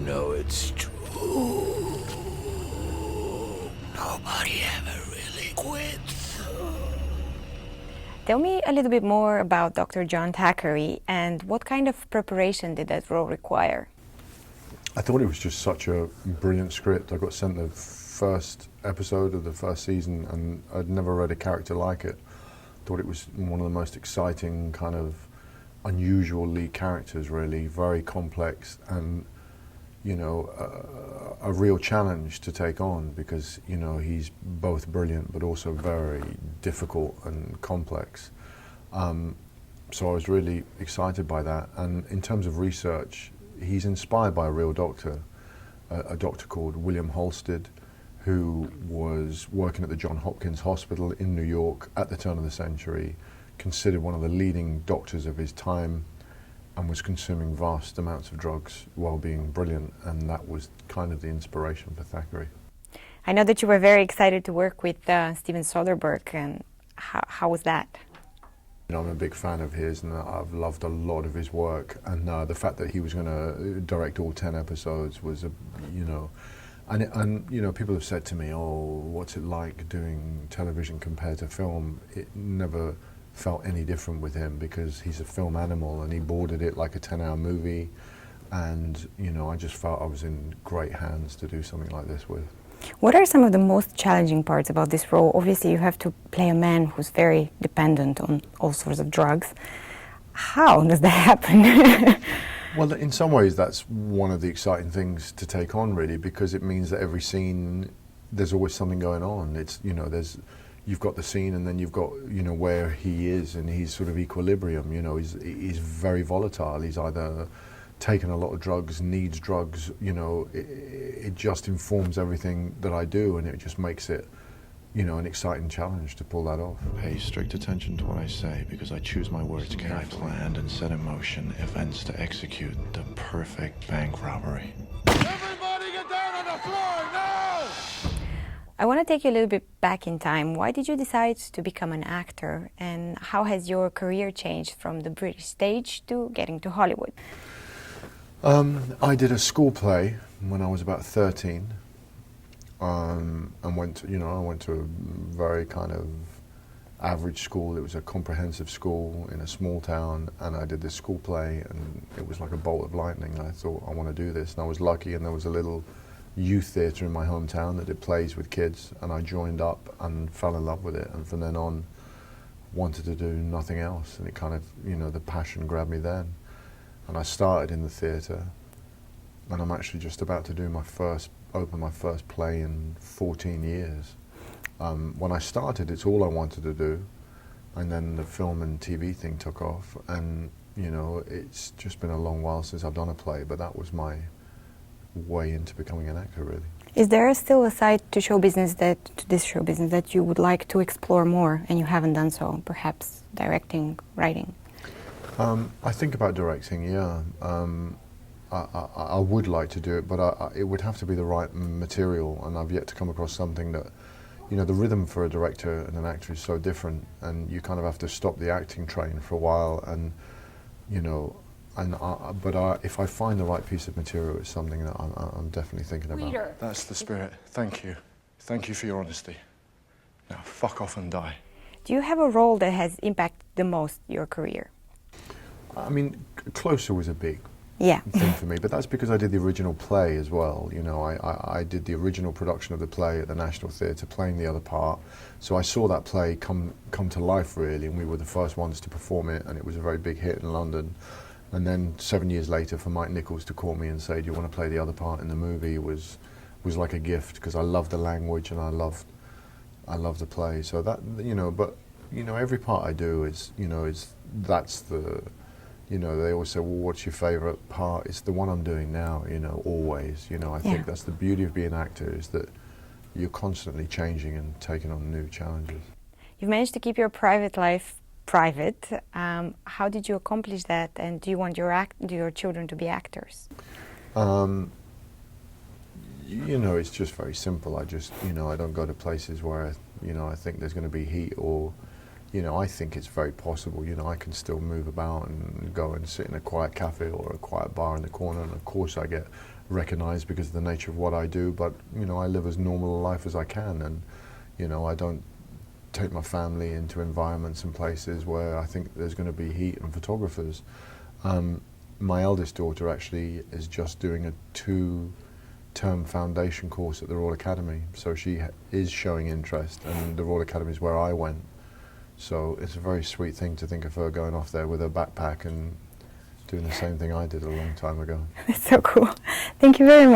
know it's true. Nobody ever really quits. Tell me a little bit more about Dr. John Thackery and what kind of preparation did that role require? I thought it was just such a brilliant script. I got sent the first episode of the first season and I'd never read a character like it. Thought it was one of the most exciting, kind of unusual lead characters, really, very complex and, you know, a real challenge to take on because, you know, he's both brilliant but also very difficult and complex. So I was really excited by that. And in terms of research, he's inspired by a real doctor, a doctor called William Halsted, who was working at the Johns Hopkins Hospital in New York at the turn of the century, considered one of the leading doctors of his time, and was consuming vast amounts of drugs while being brilliant, and that was kind of the inspiration for Thackeray. I know that you were very excited to work with Steven Soderbergh, and how was that? You know, I'm a big fan of his, and I've loved a lot of his work, and the fact that he was going to direct all 10 episodes was, you know, and you know, people have said to me, oh, what's it like doing television compared to film? It never felt any different with him because he's a film animal and he boarded it like a 10-hour movie, and you know, I just felt I was in great hands to do something like this with. What are some of the most challenging parts about this role? Obviously you have to play a man who's very dependent on all sorts of drugs. How does that happen? Well, in some ways that's one of the exciting things to take on, really, because it means that every scene there's always something going on. It's, you know, you've got the scene and then you've got, you know, where he is and he's sort of equilibrium, you know, he's very volatile. He's either taken a lot of drugs, needs drugs, you know, it just informs everything that I do, and it just makes it, you know, an exciting challenge to pull that off. Pay strict attention to what I say because I choose my words carefully. I planned and set in motion events to execute the perfect bank robbery. Everybody get down on the floor now! I want to take you a little bit back in time. Why did you decide to become an actor, and how has your career changed from the British stage to getting to Hollywood? I did a school play when I was about 13, and went to, I went to a very kind of average school. It was a comprehensive school in a small town, and I did this school play, and it was like a bolt of lightning. I thought, I want to do this, and I was lucky, and there was a little youth theatre in my hometown that did plays with kids, and I joined up and fell in love with it, and from then on wanted to do nothing else, and it kind of, you know, the passion grabbed me then. And I started in the theatre, and I'm actually just about to do open my first play in 14 years. When I started, it's all I wanted to do, and then the film and TV thing took off, and you know, it's just been a long while since I've done a play, but that was my way into becoming an actor, really. Is there still a side to show business that you would like to explore more, and you haven't done so? Perhaps directing, writing. I think about directing, yeah. I would like to do it, but it would have to be the right material, and I've yet to come across something that, you know, the rhythm for a director and an actor is so different, and you kind of have to stop the acting train for a while, and, you know, if I find the right piece of material, it's something that I'm definitely thinking about. That's the spirit. Thank you. Thank you for your honesty. Now, fuck off and die. Do you have a role that has impacted the most your career? I mean, Closer was a big Yeah. thing for me, but that's because I did the original play as well. You know, I did the original production of the play at the National Theatre, playing the other part. So I saw that play come to life, really, and we were the first ones to perform it, and it was a very big hit in London. And then 7 years later, for Mike Nichols to call me and say, do you want to play the other part in the movie, was like a gift, because I loved the language and I loved the play. So that, you know, but, you know, every part I do is, you know, that's the, you know, they always say, well, what's your favourite part? It's the one I'm doing now, you know, always. You know, I think that's the beauty of being an actor, is that you're constantly changing and taking on new challenges. You've managed to keep your private life private. How did you accomplish that, and do you want your children to be actors? You know, it's just very simple. I just, you know, I don't go to places where, you know, I think there's going to be heat, or, you know, I think it's very possible, you know, I can still move about and go and sit in a quiet cafe or a quiet bar in the corner, and of course I get recognised because of the nature of what I do, but you know, I live as normal a life as I can, and you know, I don't take my family into environments and places where I think there's going to be heat and photographers. My eldest daughter actually is just doing a 2-term foundation course at the Royal Academy, so she is showing interest, and the Royal Academy is where I went. So it's a very sweet thing to think of her going off there with her backpack and doing the same thing I did a long time ago. That's so cool. Thank you very much.